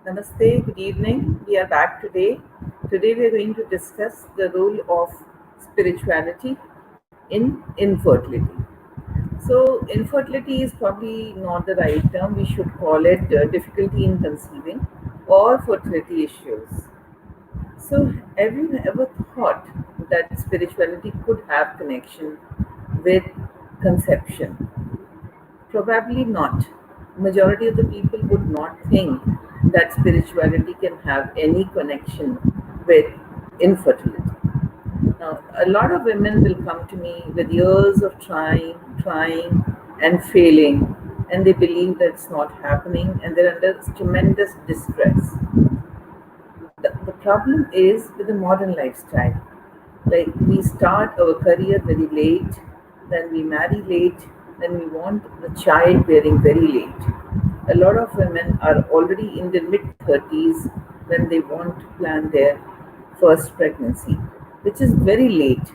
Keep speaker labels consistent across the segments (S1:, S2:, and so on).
S1: Namaste, good evening. We are back today. Today we are going to discuss the role of spirituality in infertility. So, infertility is probably not the right term. We should call it difficulty in conceiving or fertility issues. So, have you ever thought that spirituality could have connection with conception? Probably not. Majority of the people would not think that spirituality can have any connection with infertility. Now, a lot of women will come to me with years of trying, and failing, and they believe that it's not happening, and they're under tremendous distress. The problem is with the modern lifestyle. Like we start our career very late, then we marry late, then we want the child bearing very late. A lot of women are already in their mid 30s when they want to plan their first pregnancy, which is very late.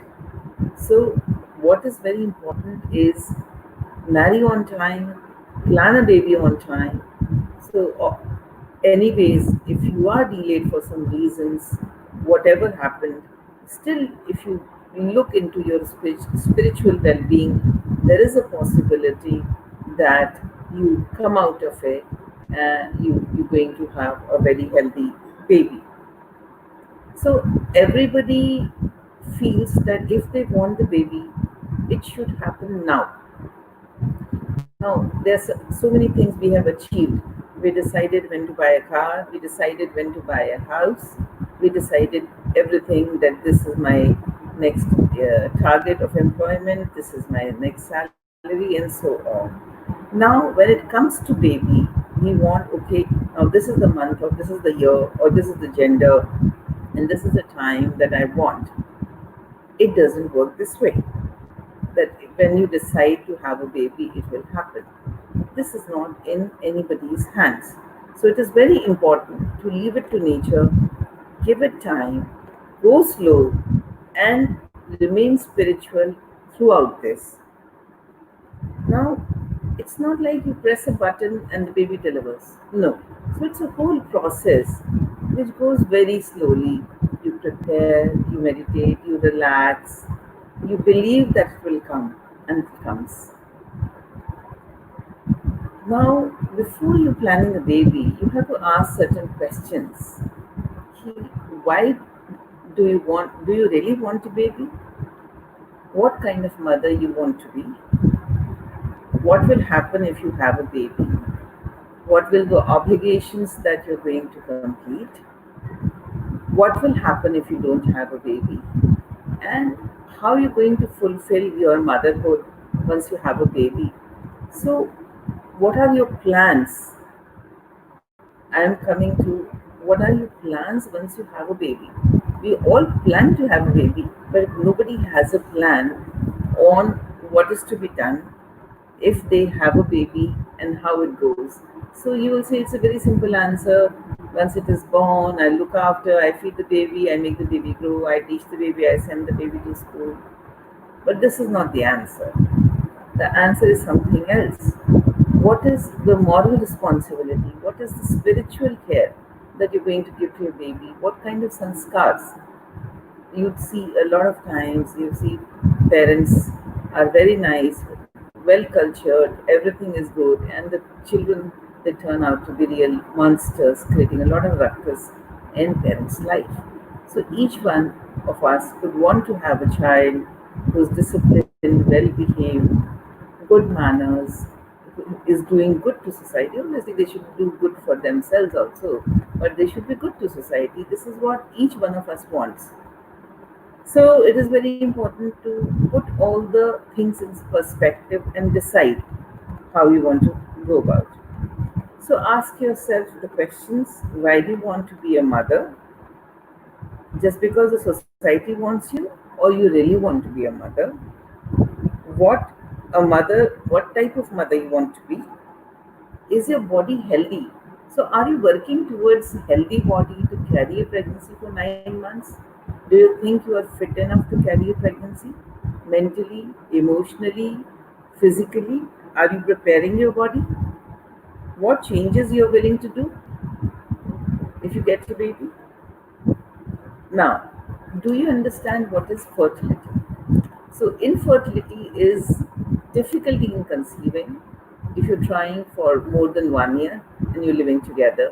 S1: So, what is very important is marry on time, plan a baby on time. So, anyways, if you are delayed for some reasons, whatever happened, still, if you look into your spiritual well being, there is a possibility that you come out of it and you're going to have a very healthy baby. So, everybody feels that if they want the baby, it should happen now. Now, there's so many things we have achieved. We decided when to buy a car, we decided when to buy a house, we decided everything that this is my next target of employment, this is my next salary, and so on. Now, when it comes to baby, we want, okay, now this is the month, or this is the year, or this is the gender, and this is the time that I want. It doesn't work this way that when you decide to have a baby, it will happen. This is not in anybody's hands. So it is very important to leave it to nature, give it time, go slow, and remain spiritual throughout this. Now, it's not like you press a button and the baby delivers. No. So it's a whole process which goes very slowly. You prepare, you meditate, you relax, you believe that it will come, and it comes. Now, before you planning a baby, you have to ask certain questions. Why do you really want a baby? What kind of mother you want to be? What will happen if you have a baby? What will the obligations that you're going to complete? What will happen if you don't have a baby? And how you're going to fulfill your motherhood once you have a baby. So, what are your plans? I am coming to what are your plans once you have a baby? We all plan to have a baby, but nobody has a plan on what is to be done if they have a baby and how it goes. So you will say it's a very simple answer. Once it is born, I look after, I feed the baby, I make the baby grow, I teach the baby, I send the baby to school. But this is not the answer. The answer is something else. What is the moral responsibility? What is the spiritual care that you're going to give to your baby? What kind of sanskars? You'd see a lot of times, you see parents are very nice, well cultured, everything is good, and the children, they turn out to be real monsters, creating a lot of ruckus in parents' life. So each one of us would want to have a child who's disciplined, well behaved, good manners, who is doing good to society. Obviously, they should do good for themselves also, but they should be good to society. This is what each one of us wants. So it is very important to put all the things in perspective and decide how you want to go about. So ask yourself the questions: why do you want to be a mother? Just because the society wants you, or you really want to be a mother? What type of mother you want to be? Is your body healthy? So are you working towards a healthy body to carry a pregnancy for 9 months? Do you think you are fit enough to carry a pregnancy? Mentally, emotionally, physically? Are you preparing your body? What changes you're willing to do? if you get a baby. Now, do you understand what is fertility? So, infertility is difficulty in conceiving if you're trying for more than 1 year and you're living together.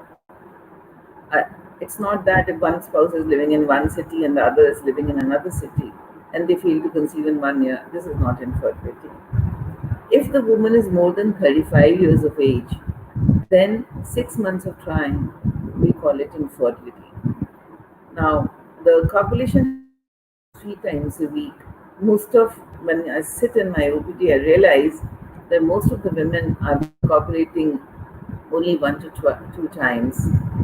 S1: Uh, it's not that if one spouse is living in one city and the other is living in another city and they fail to conceive in 1 year, this is not infertility. If the woman is more than 35 years of age, then 6 months of trying, we call it infertility. Now, the copulation happens 3 times a week. Most of when I sit in my OPD, I realize that most of the women are copulating only 1 to 2 times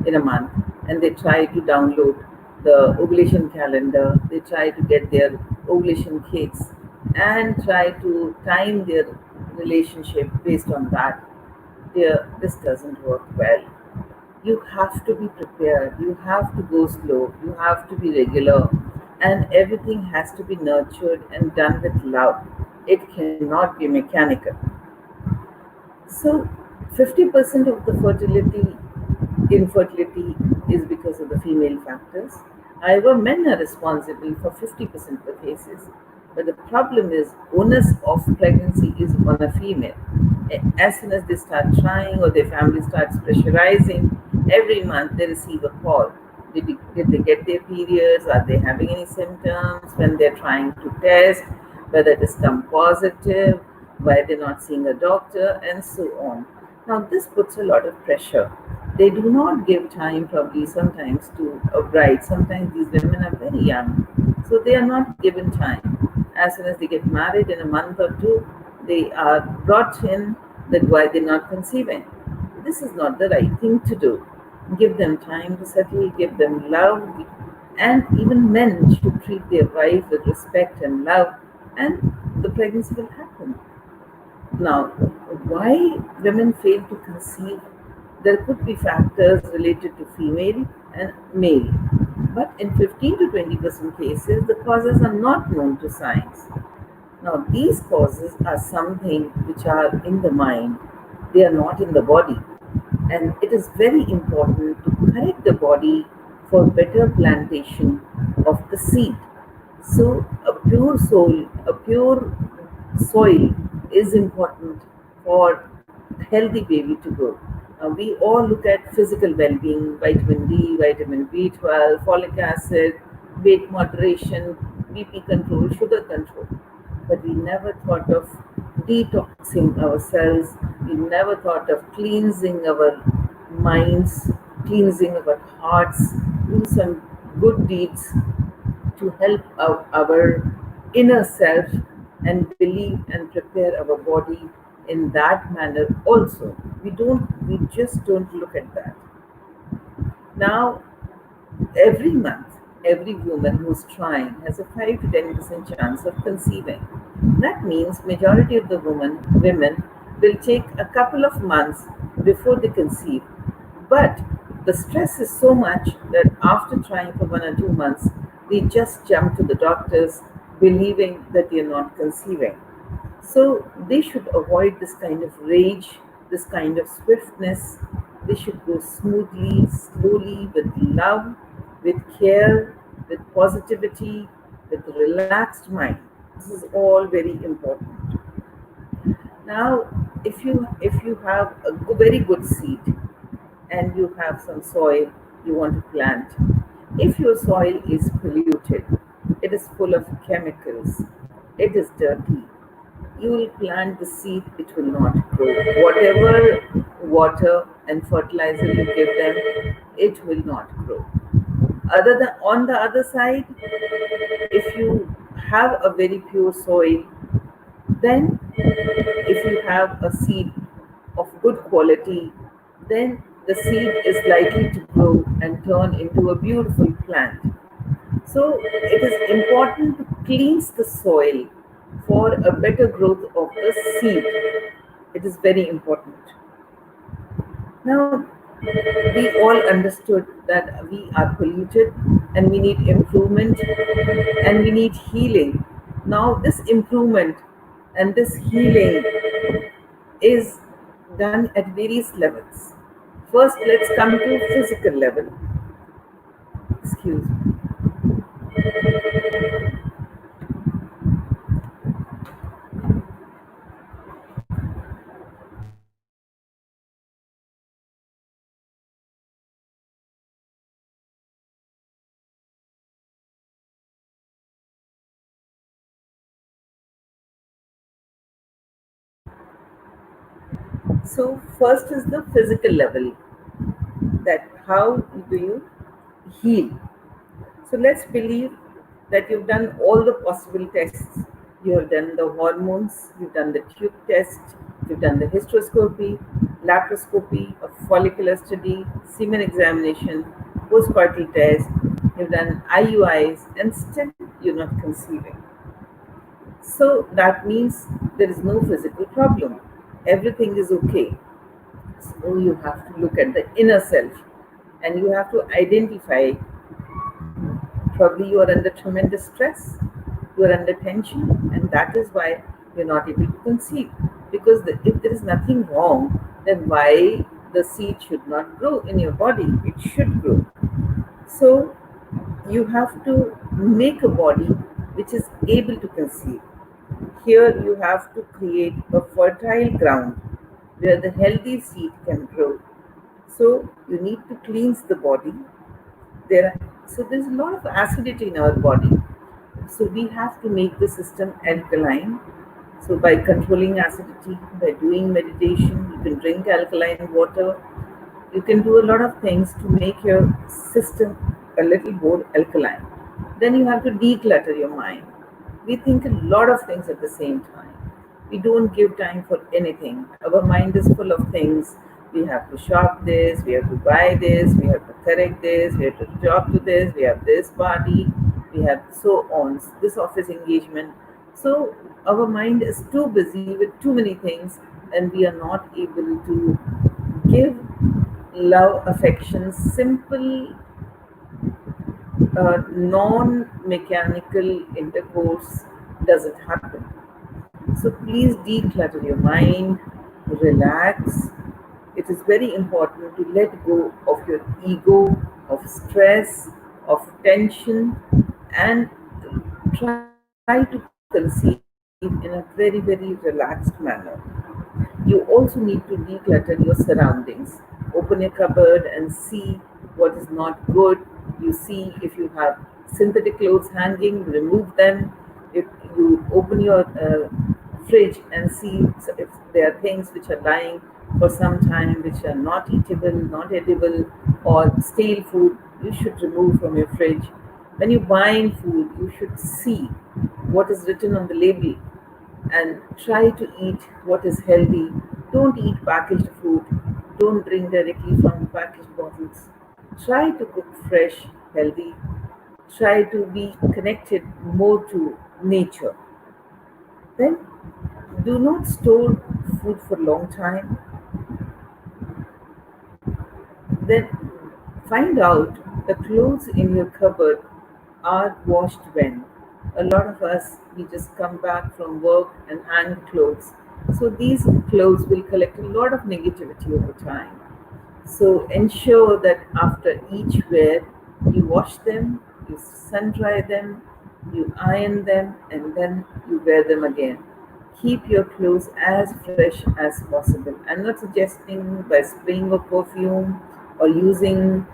S1: in a month, and they try to download the ovulation calendar. They try to get their ovulation kits and try to time their relationship based on that. This doesn't work well. You have to be prepared, you have to go slow, you have to be regular, and everything has to be nurtured and done with love. It cannot be mechanical. So 50% of the infertility is because of the female factors. However, men are responsible for 50% of the cases. But the problem is, onus of pregnancy is on a female. As soon as they start trying or their family starts pressurizing, every month they receive a call. Did they get their periods? Are they having any symptoms? When they're trying to test, whether it has come positive, why they're not seeing a doctor, and so on. Now, this puts a lot of pressure. They do not give time, probably sometimes, to a bride. Sometimes these women are very young, so they are not given time. As soon as they get married in a month or two, they are brought in that why they're not conceiving. This is not the right thing to do. Give them time to settle, give them love, and even men should treat their wife with respect and love, and the pregnancy will happen. Now, why women fail to conceive? There could be factors related to female and male, but in 15 to 20% cases, the causes are not known to science. Now, these causes are something which are in the mind, they are not in the body. And it is very important to correct the body for better plantation of the seed. So, a pure soil is important for a healthy baby to grow. We all look at physical well-being, vitamin D, vitamin B12, folic acid, weight moderation, BP control, sugar control. But we never thought of detoxing ourselves. We never thought of cleansing our minds, cleansing our hearts, do some good deeds to help our inner self and believe and prepare our body in that manner also. We just don't look at that. Now, every month, every woman who's trying has a 5 to 10% chance of conceiving. That means majority of the women will take a couple of months before they conceive. But the stress is so much that after trying for 1 or 2 months, they just jump to the doctors believing that they're not conceiving. So they should avoid this kind of rage, this kind of swiftness. They should go smoothly, slowly, with love, with care, with positivity, with relaxed mind. This is all very important. Now, if you have a very good seed and you have some soil you want to plant, if your soil is polluted, it is full of chemicals, it is dirty, you will plant the seed, it will not grow. Whatever water and fertilizer you give them, it will not grow. Other than on the other side, if you have a very pure soil, then if you have a seed of good quality, then the seed is likely to grow and turn into a beautiful plant. So it is important to cleanse the soil for a better growth of the seed. It is very important. Now, we all understood that we are polluted and we need improvement and we need healing. Now, this improvement and this healing is done at various levels. First, let's come to physical level. Excuse me. So, first is the physical level, that how do you heal. So let's believe that you've done all the possible tests. You have done the hormones, you've done the tube test, you've done the hysteroscopy, laparoscopy, a follicular study, semen examination, postpartum test, you've done IUIs, and still you're not conceiving. So that means there is no physical problem. Everything is okay. So you have to look at the inner self and you have to identify. Probably you are under tremendous stress, you are under tension, and that is why you're not able to conceive. Because if there is nothing wrong, then why the seed should not grow in your body? It should grow. So you have to make a body which is able to conceive. Here you have to create a fertile ground where the healthy seed can grow. So you need to cleanse the body. There's a lot of acidity in our body, so we have to make the system alkaline. So by controlling acidity, by doing meditation, you can drink alkaline water, you can do a lot of things to make your system a little more alkaline. Then you have to declutter your mind. We think a lot of things at the same time. We don't give time for anything. Our mind is full of things. We have to shop this, we have to buy this, we have to correct this, we have to job to this, we have this party, we have so on, this office engagement. So our mind is too busy with too many things, and we are not able to give love, affection, simple, non-mechanical intercourse doesn't happen. So please declutter your mind, relax. It is very important to let go of your ego, of stress, of tension, and try to conceive in a very, very relaxed manner. You also need to declutter your surroundings. Open your cupboard and see what is not good. You see if you have synthetic clothes hanging, remove them. If you open your fridge and see if there are things which are lying for some time which are not eatable, not edible, or stale food, you should remove from your fridge. When you're buying food, you should see what is written on the label and try to eat what is healthy. Don't eat packaged food. Don't drink directly from packaged bottles. Try to cook fresh, healthy. Try to be connected more to nature. Then do not store food for a long time. Then find out the clothes in your cupboard are washed when. A lot of us, we just come back from work and hang clothes. So these clothes will collect a lot of negativity over time. So ensure that after each wear, you wash them, you sun dry them, you iron them, and then you wear them again. Keep your clothes as fresh as possible. I'm not suggesting by spraying of perfume or using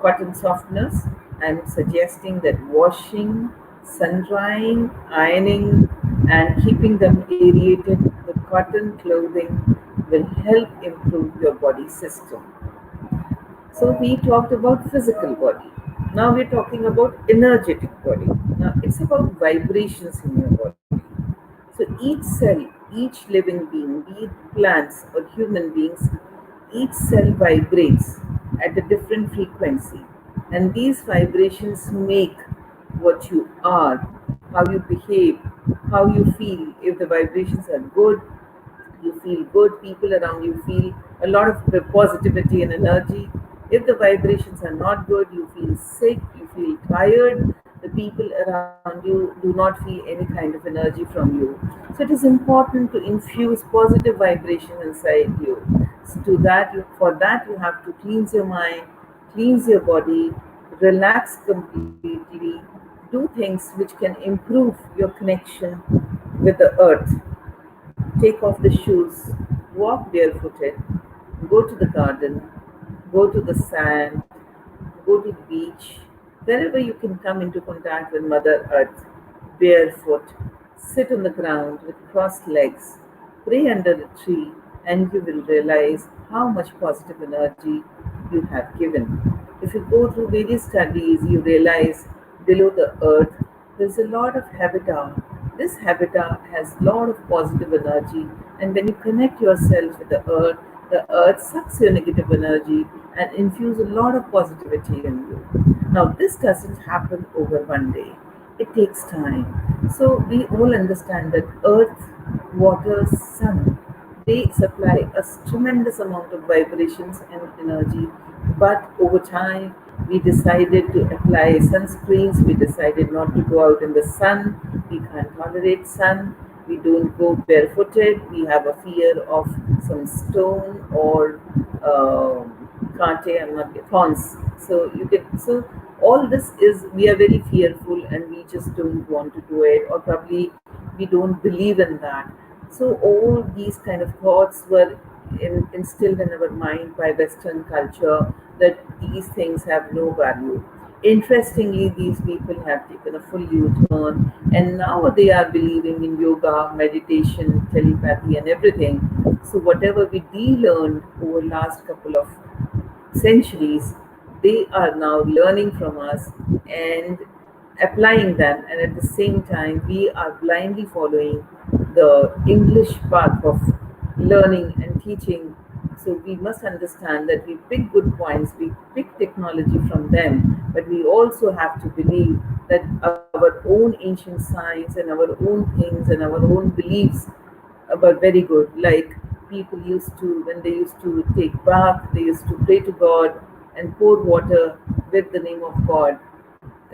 S1: cotton softeners. I'm suggesting that washing, sun drying, ironing, and keeping them aerated, the cotton clothing will help improve your body system. So we talked about physical body. Now we're talking about energetic body. Now it's about vibrations in your body. So each cell, each living being, be it plants or human beings, each cell vibrates at a different frequency. And these vibrations make what you are, how you behave, how you feel. If the vibrations are good, you feel good, people around you feel a lot of positivity and energy. If the vibrations are not good, you feel sick, you feel tired, the people around you do not feel any kind of energy from you. So it is important to infuse positive vibration inside you. So for that you have to cleanse your mind, cleanse your body, relax completely, do things which can improve your connection with the earth. Take off the shoes, walk barefooted, go to the garden, go to the sand, go to the beach, wherever you can come into contact with Mother Earth, barefoot, sit on the ground with crossed legs, pray under a tree, and you will realize how much positive energy you have given. If you go through various studies, you realize below the earth there's a lot of habitat. This habitat has a lot of positive energy, and when you connect yourself with the earth sucks your negative energy and infuse a lot of positivity in you. Now, this doesn't happen over one day. It takes time. So we all understand that earth, water, sun, they supply us tremendous amount of vibrations and energy. But over time, we decided to apply sunscreens. We decided not to go out in the sun. We can't tolerate sun. We don't go barefooted. We have a fear of some stone or kante and not thorns. So you get so all this is we are very fearful and we just don't want to do it, or probably we don't believe in that. So all these kind of thoughts were instilled in our mind by Western culture that these things have no value. Interestingly, these people have taken a full U-turn, and now they are believing in yoga, meditation, telepathy, and everything. So whatever we de-learned over last couple of centuries, they are now learning from us and applying them, and at the same time, we are blindly following the English path of learning and teaching. So we must understand that we pick good points, we pick technology from them, but we also have to believe that our own ancient science and our own things and our own beliefs were very good. Like people used to, when they used to take bath, they used to pray to God and pour water with the name of God,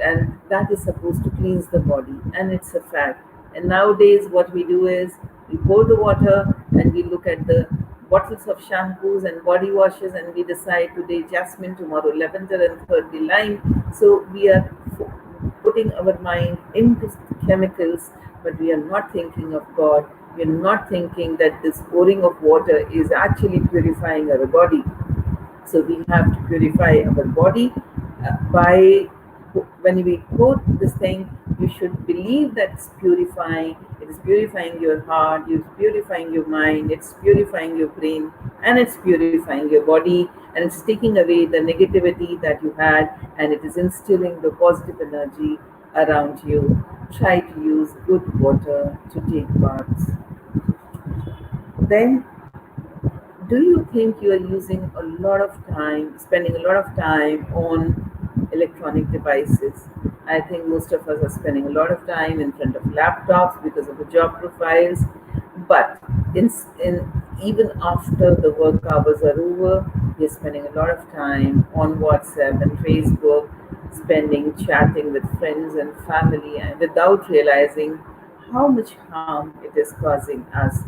S1: and that is supposed to cleanse the body, and it's a fact. And nowadays what we do is we pour the water and we look at the bottles of shampoos and body washes, and we decide today jasmine, tomorrow lavender, and thirdly lime. So we are putting our mind into chemicals, but we are not thinking of God. We are not thinking that this pouring of water is actually purifying our body. So we have to purify our body by when we quote this thing, you should believe that it's purifying. It is purifying your heart, it's purifying your mind, it's purifying your brain, and it's purifying your body, and it's taking away the negativity that you had, and it is instilling the positive energy around you. Try to use good water to take baths. Then do you think you are using a lot of time, spending a lot of time on electronic devices? I think most of us are spending a lot of time in front of laptops because of the job profiles. But in even after the work hours are over, we're spending a lot of time on WhatsApp and Facebook, spending chatting with friends and family, and without realizing how much harm it is causing us.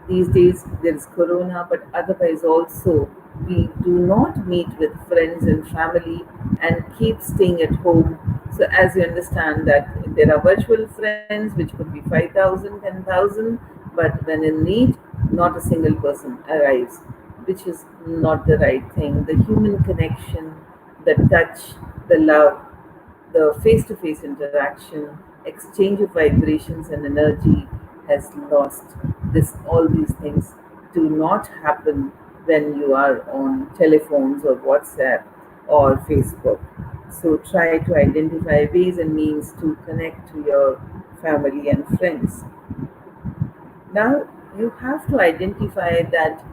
S1: These days there is corona, but otherwise also we do not meet with friends and family and keep staying at home. So as you understand that there are virtual friends which could be 5,000, 10,000, but when in need, not a single person arrives, which is not the right thing. The human connection, the touch, the love, the face to face interaction, exchange of vibrations and energy has lost. All these things do not happen when you are on telephones or WhatsApp or Facebook. So try to identify ways and means to connect to your family and friends. Now you have to identify that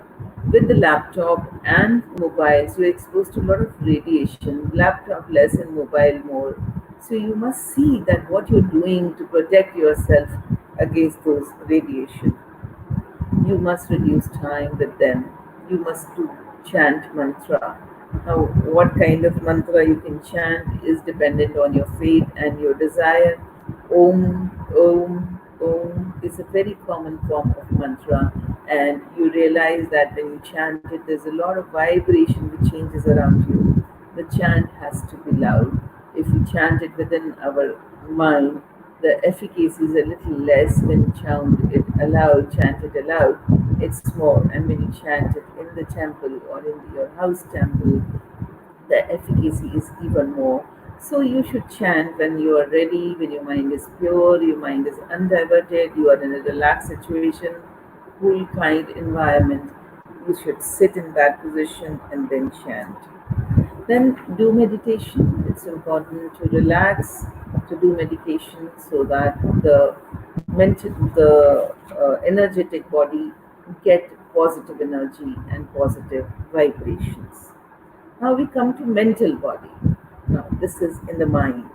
S1: with the laptop and mobiles, you're exposed to a lot of radiation, laptop less and mobile more. So you must see that what you're doing to protect yourself against those radiation. You must reduce time with them. You must do chant mantra. Now, what kind of mantra you can chant is dependent on your faith and your desire. Om, Om, Om is a very common form of mantra, and you realize that when you chant it, there's a lot of vibration which changes around you. The chant has to be loud. if we chant it within our mind, the efficacy is a little less. When you chant it aloud, chant it aloud, it's more. And when you chant it in the temple or in your house temple, the efficacy is even more. So you should chant when you are ready, when your mind is pure, your mind is undiverted, you are in a relaxed situation, cool, kind environment. You should sit in that position and then chant. Then do meditation. It's important to relax, to do meditation so that the energetic body get positive energy and positive vibrations. Now we come to mental body. Now this is in the mind.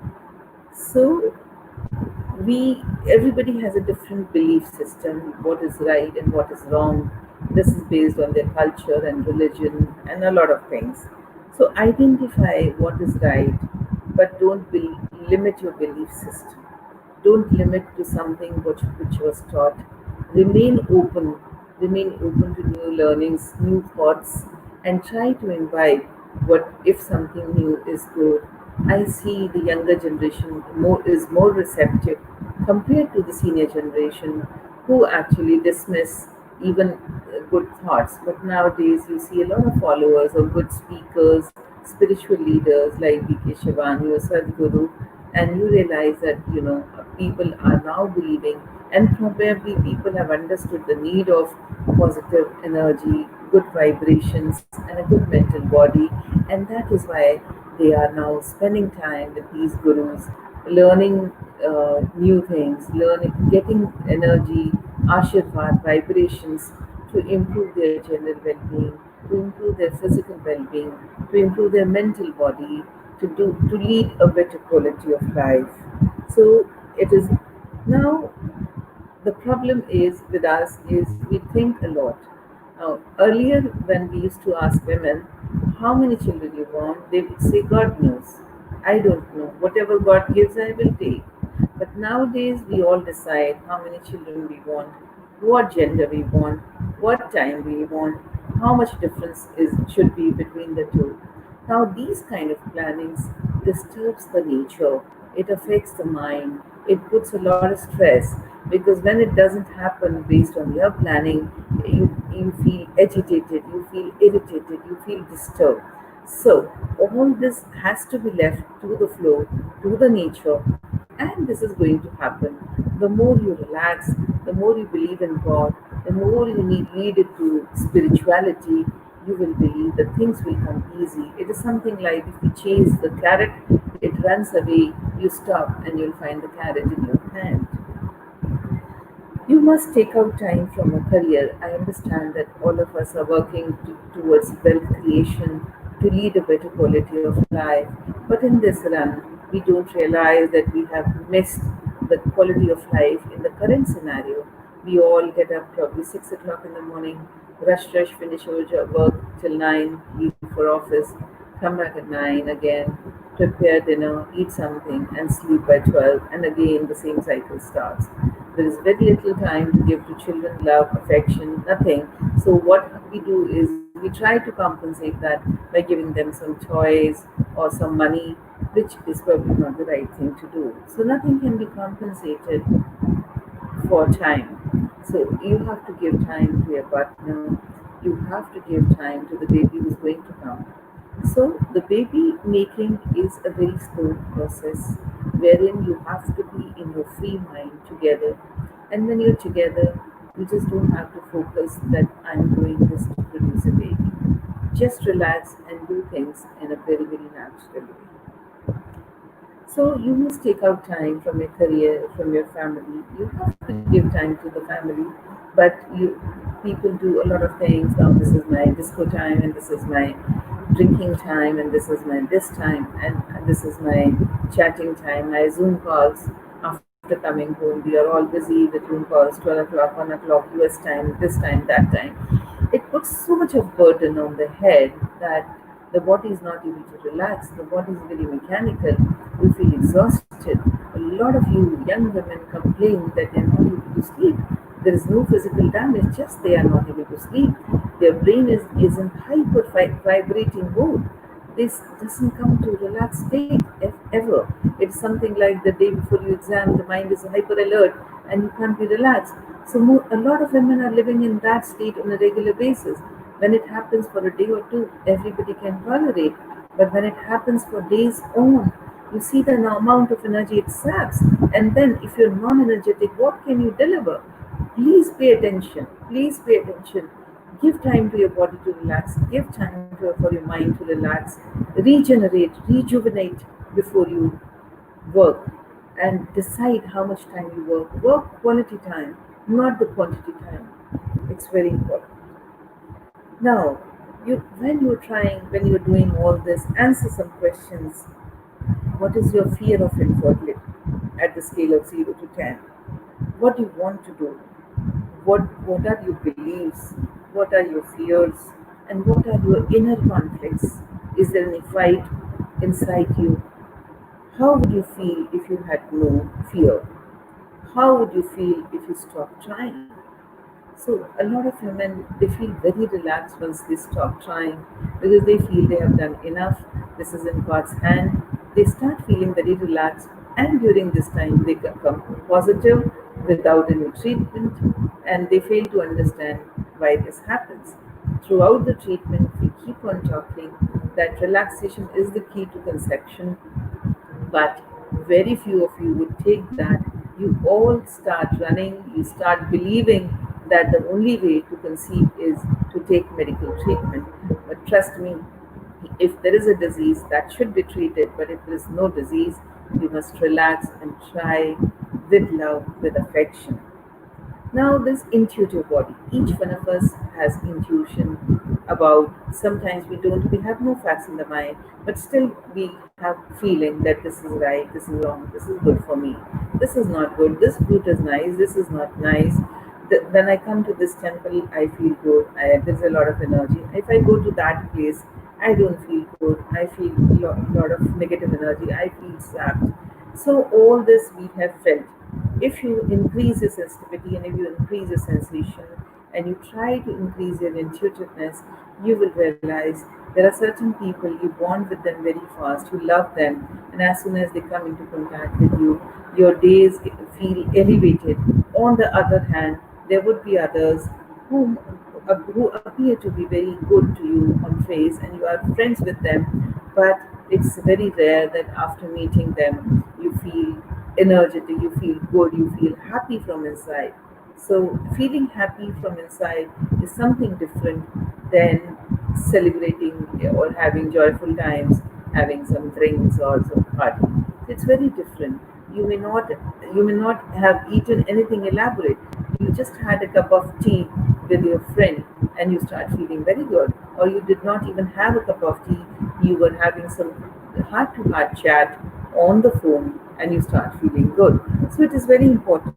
S1: So we everybody has a different belief system, what is right and what is wrong. This is based on their culture and religion and a lot of things. So identify what is right, but don't limit your belief system. Don't limit to something which was taught. Remain open. Remain open to new learnings, new thoughts, and try to invite what if something new is good. I see the younger generation is more receptive compared to the senior generation who actually dismiss even good thoughts. But nowadays, you see a lot of followers of good speakers, spiritual leaders like D.K. Shivani or Sadhguru, and you realize that people are now believing, and probably people have understood the need of positive energy, good vibrations, and a good mental body, and that is why they are now spending time with these gurus, learning new things, learning, getting energy, ashirvad, vibrations to improve their general well-being, to improve their physical well-being, to improve their mental body, to lead a better quality of life. So it is now the problem is with us is we think a lot. Now, earlier when we used to ask women how many children you want, they would say, God knows. I don't know. Whatever God gives, I will take. But nowadays, we all decide how many children we want, what gender we want, what time we want, how much difference is should be between the two. Now, these kind of plannings disturbs the nature. It affects the mind. It puts a lot of stress because when it doesn't happen based on your planning, you feel agitated, you feel irritated, you feel disturbed. So all this has to be left to the flow, to the nature, and this is going to happen. The more you relax, the more you believe in God, the more you lead it to spirituality, you will believe that things will come easy. It is something like if you chase the carrot, it runs away, you stop, and you'll find the carrot in your hand. You must take out time from a career. I understand that all of us are working towards wealth creation to lead a better quality of life. But in this run, we don't realize that we have missed the quality of life in the current scenario. We all get up probably 6 o'clock in the morning, rush, finish our job work till 9, leave for office, come back at 9 again, prepare dinner, eat something, and sleep by 12, and again the same cycle starts. There is very little time to give to children love, affection, nothing. So, what we do is we try to compensate that by giving them some toys or some money, which is probably not the right thing to do. So, nothing can be compensated for time. So you have to give time to your partner, you have to give time to the baby who's going to come. So the baby making is a very slow process wherein you have to be in your free mind together. And when you're together, you just don't have to focus that I'm doing this to produce a baby. Just relax and do things in a very, very natural way. So you must take out time from your career, from your family. You have to give time to the family, but people do a lot of things. Now this is my disco time, and this is my drinking time, and this is my this time, and this is my chatting time, my Zoom calls. After coming home, we are all busy with Zoom calls, 12 o'clock, 1 o'clock US time, that time. It puts so much of burden on the head that the body is not able to relax. The body is very mechanical. You feel exhausted. A lot of you young women complain that they are not able to sleep. There is no physical damage, just they are not able to sleep. Their brain is in hyper vibrating mode. This doesn't come to relaxed state ever. It's something like the day before you exam, the mind is hyper alert and you can't be relaxed. So a lot of women are living in that state on a regular basis. When it happens for a day or two, everybody can tolerate. But when it happens for days on, you see the amount of energy it saps. And then if you're non-energetic, what can you deliver? Please pay attention. Please pay attention. Give time to your body to relax. Give time for your mind to relax. Regenerate, rejuvenate before you work. And decide how much time you work. Work quality time, not the quantity time. It's very important. Now, when you're doing all this, answer some questions. What is your fear of infertility at the scale of 0 to 10? What do you want to do? What are your beliefs? What are your fears? And what are your inner conflicts? Is there any fight inside you? How would you feel if you had no fear? How would you feel if you stopped trying? So a lot of women, they feel very relaxed once they stop trying because they feel they have done enough. This is in God's hand. They start feeling very relaxed, and during this time they become positive without any treatment, and they fail to understand why this happens. Throughout the treatment, we keep on talking that relaxation is the key to conception, but very few of you would take that. You all start running, you start believing that the only way to conceive is to take medical treatment. But trust me, if there is a disease that should be treated, but if there is no disease, you must relax and try with love, with affection. Now, this intuitive body, each one of us has intuition about. Sometimes we have no facts in the mind, but still we have feeling that this is right, this is wrong, this is good for me, this is not good, this fruit is nice, this is not nice. When I come to this temple, I feel good. There's a lot of energy. If I go to that place, I don't feel good. I feel lot of negative energy. I feel sapped. So all this we have felt. If you increase your sensitivity and if you increase your sensation and you try to increase your intuitiveness, you will realize there are certain people you bond with them very fast, you love them, and as soon as they come into contact with you, your days feel elevated. On the other hand, there would be others whom who appear to be very good to you on face and you are friends with them, but it's very rare that after meeting them you feel energetic, you feel good, you feel happy from inside. So feeling happy from inside is something different than celebrating or having joyful times, having some drinks or some party. It's very different. You may not have eaten anything elaborate. You just had a cup of tea with your friend and you start feeling very good. Or you did not even have a cup of tea, you were having some heart to heart chat on the phone and you start feeling good. So it is very important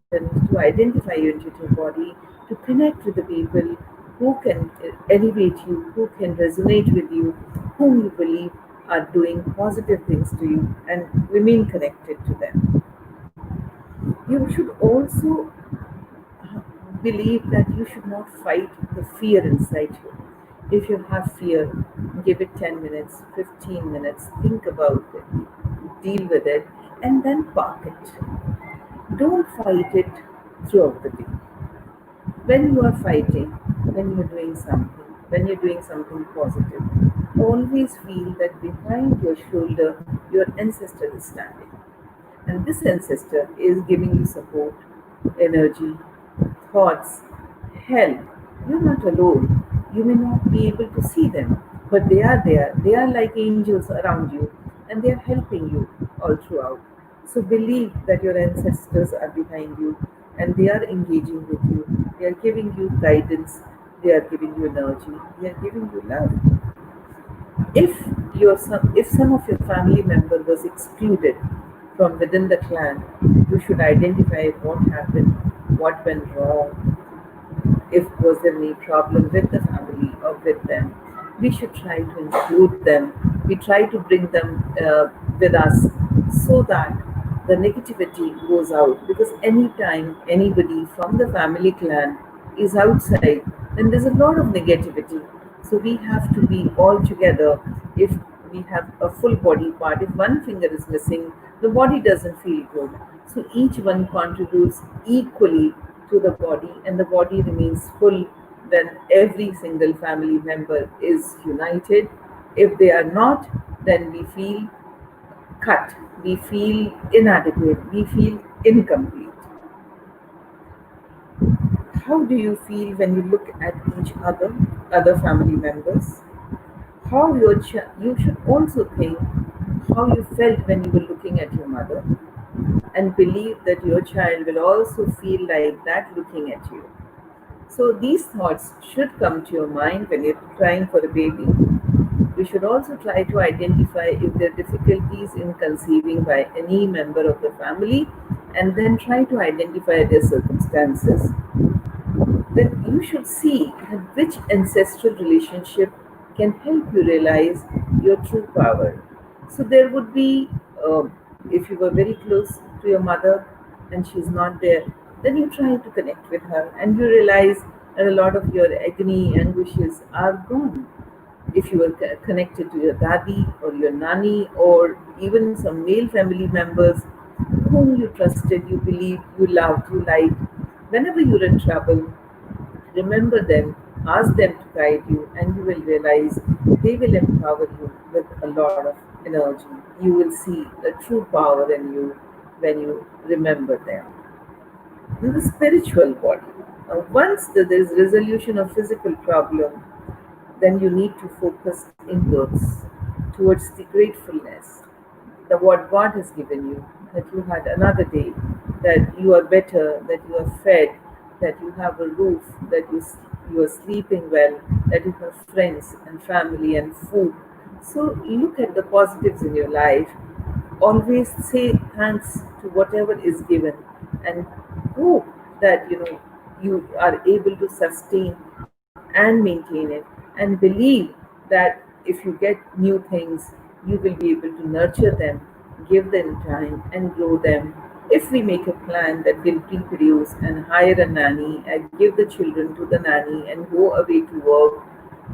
S1: to identify your intuitive body, to connect with the people who can elevate you, who can resonate with you, whom you believe are doing positive things to you, and remain connected to them. You should also believe that you should not fight the fear inside you. If you have fear, give it 10 minutes, 15 minutes, think about it, deal with it, and then park it. Don't fight it throughout the day. When you are fighting, when you're doing something, when you're doing something positive, always feel that behind your shoulder, your ancestor is standing. And this ancestor is giving you support, energy, thoughts, help. You're not alone. You may not be able to see them, but they are there. They are like angels around you, and they are helping you all throughout. So believe that your ancestors are behind you and they are engaging with you. They are giving you guidance. They are giving you energy. They are giving you love. If some of your family member was excluded from within the clan, you should identify what happened, what went wrong, if was there any problem with the family or with them. We should try to include them. We try to bring them with us so that the negativity goes out. Because anytime anybody from the family clan is outside, then there's a lot of negativity. So we have to be all together. If we have a full body part. If one finger is missing, the body doesn't feel good. So each one contributes equally to the body, and the body remains full when every single family member is united. If they are not, then we feel cut, we feel inadequate, we feel incomplete. How do you feel when you look at each other family members? You should also think how you felt when you were looking at your mother, and believe that your child will also feel like that looking at you. So these thoughts should come to your mind when you're trying for a baby. We should also try to identify if there are difficulties in conceiving by any member of the family, and then try to identify their circumstances. Then you should see that which ancestral relationship can help you realize your true power. So there would be, if you were very close to your mother and she's not there, then you try to connect with her and you realize that a lot of your agony, anguishes are gone. If you are connected to your dadi or your nani or even some male family members whom you trusted, you believed, you loved, you liked, whenever you're in trouble, remember them, ask them to guide you, and you will realize they will empower you with a lot of energy. You will see the true power in you when you remember them. In the spiritual body, once there is resolution of physical problem, then you need to focus inwards towards the gratefulness, the what God has given you, that you had another day, that you are better, that you are fed, that you have a roof, that you are sleeping well, that you have friends and family and food. So look at the positives in your life. Always say thanks to whatever is given, and hope that you are able to sustain and maintain it, and believe that if you get new things, you will be able to nurture them, give them time, and grow them. If we make a plan that we'll reproduce and hire a nanny and give the children to the nanny and go away to work,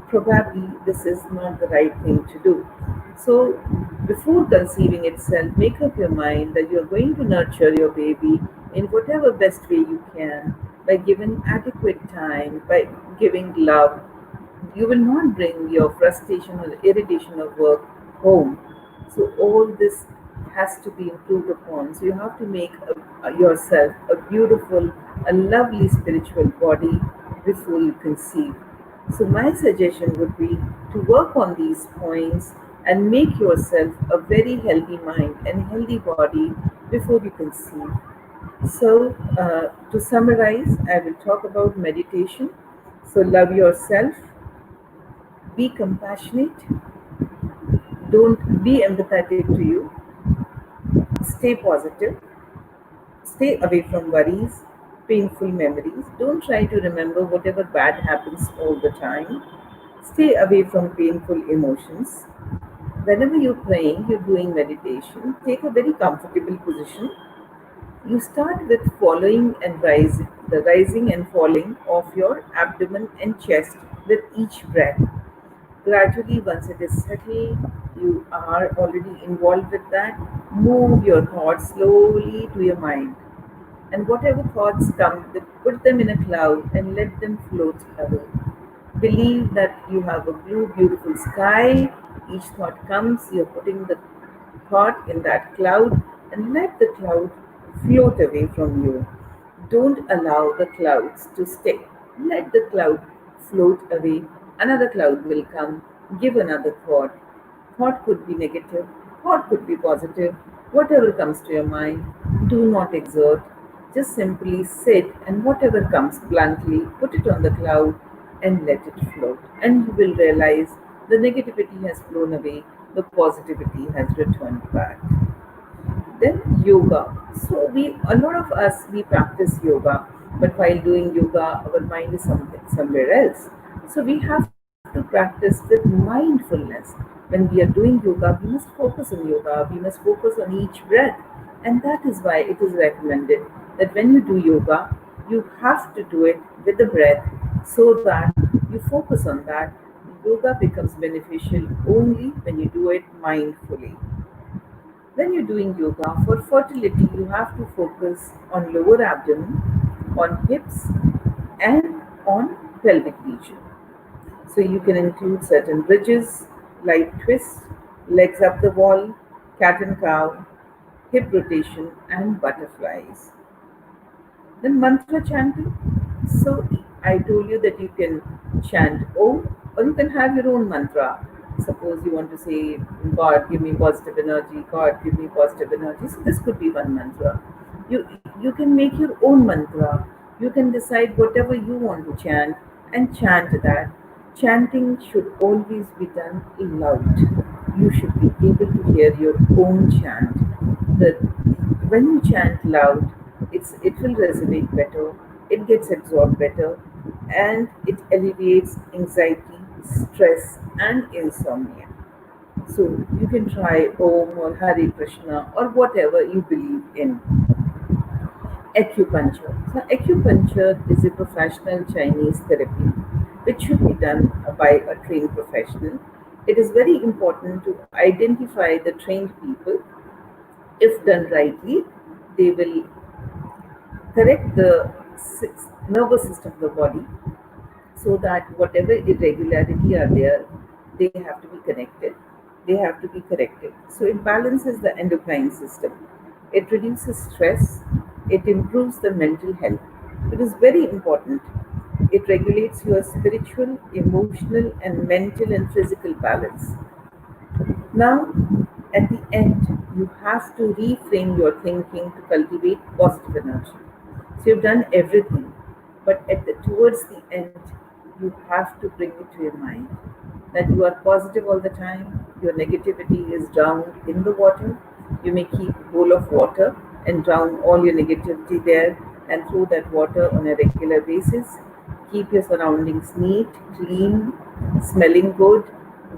S1: probably this is not the right thing to do. So, before conceiving itself, make up your mind that you're going to nurture your baby in whatever best way you can, by giving adequate time, by giving love. You will not bring your frustration or irritation of work home. So, all this has to be improved upon. So, you have to make yourself a beautiful, a lovely spiritual body before you conceive. So, my suggestion would be to work on these points and make yourself a very healthy mind and healthy body before you conceive. So, to summarize, I will talk about meditation. So, love yourself, be compassionate, don't be empathetic to you, stay positive, stay away from worries, painful memories. Don't try to remember whatever bad happens all the time. Stay away from painful emotions. Whenever you're praying, you're doing meditation, take a very comfortable position. You start with following and rising, the rising and falling of your abdomen and chest with each breath. Gradually, once it is settled, you are already involved with that. Move your thoughts slowly to your mind. And whatever thoughts come, put them in a cloud and let them float away. Believe that you have a blue, beautiful sky. Each thought comes, you're putting the thought in that cloud, and let the cloud float away from you. Don't allow the clouds to stay. Let the cloud float away. Another cloud will come. Give another thought. Thought could be negative, thought could be positive. Whatever comes to your mind, do not exert. Just simply sit, and whatever comes bluntly, put it on the cloud and let it float. And you will realize the negativity has flown away, the positivity has returned back. Then yoga. So we a lot of us we practice yoga, but while doing yoga our mind is somewhere else. So we have to practice with mindfulness. When we are doing yoga, we must focus on yoga, we must focus on each breath. And that is why it is recommended that when you do yoga, you have to do it with the breath, so that you focus on that. Yoga becomes beneficial only when you do it mindfully. When you're doing yoga for fertility, you have to focus on lower abdomen, on hips, and on pelvic region. So you can include certain bridges, light twists, legs up the wall, cat and cow, hip rotation, and butterflies. Then mantra chanting. So I told you that you can chant Om, or you can have your own mantra. Suppose you want to say, God give me positive energy, God give me positive energy. So this could be one mantra. You you can make your own mantra. You can decide whatever you want to chant and chant that. Chanting should always be done loud. You should be able to hear your own chant. The when you chant loud, it will resonate better, it gets absorbed better, and it alleviates anxiety, stress, and insomnia. So you can try Om or Hare Krishna or whatever you believe in. Acupuncture. So acupuncture is a professional Chinese therapy which should be done by a trained professional. It is very important to identify the trained people. If done rightly, they will correct the nervous system of the body, so that whatever irregularity are there, they have to be connected, they have to be corrected. So it balances the endocrine system, it reduces stress, it improves the mental health. It is very important. It regulates your spiritual, emotional, and mental and physical balance. Now, at the end, you have to reframe your thinking to cultivate positive energy. So you've done everything, but towards the end, you have to bring it to your mind that you are positive all the time. Your negativity is drowned in the water. You may keep a bowl of water and drown all your negativity there and throw that water on a regular basis. Keep your surroundings neat, clean, smelling good.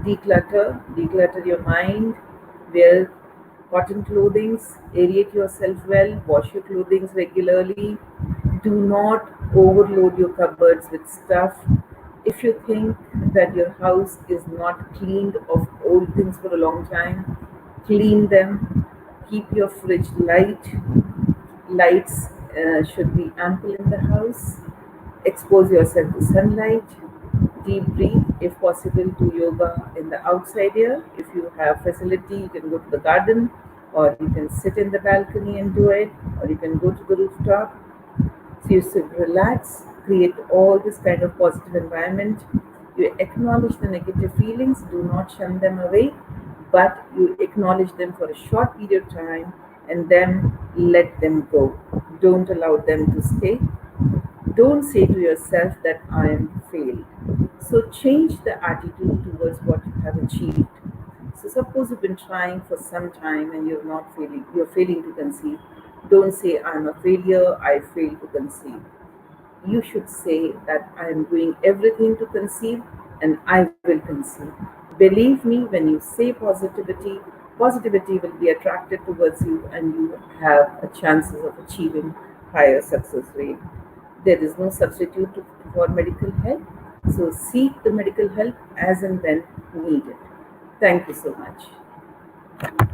S1: Declutter your mind. Wear cotton clothings. Aerate yourself well. Wash your clothing regularly. Do not overload your cupboards with stuff. If you think that your house is not cleaned of old things for a long time, clean them. Keep your fridge light. Lights should be ample in the house. Expose yourself to sunlight. Deep breathe, if possible, do yoga in the outside air. If you have facility, you can go to the garden, or you can sit in the balcony and do it, or you can go to the rooftop. So you should relax, create all this kind of positive environment. You acknowledge the negative feelings, do not shun them away, but you acknowledge them for a short period of time and then let them go. Don't allow them to stay. Don't say to yourself that I am failed. So change the attitude towards what you have achieved. So suppose you've been trying for some time and you're failing to conceive. Don't say I'm a failure, I failed to conceive. You should say that I am doing everything to conceive and I will conceive. Believe me, when you say positivity, positivity will be attracted towards you and you have a chances of achieving higher success rate. There is no substitute for medical help. So seek the medical help as and when needed. Thank you so much.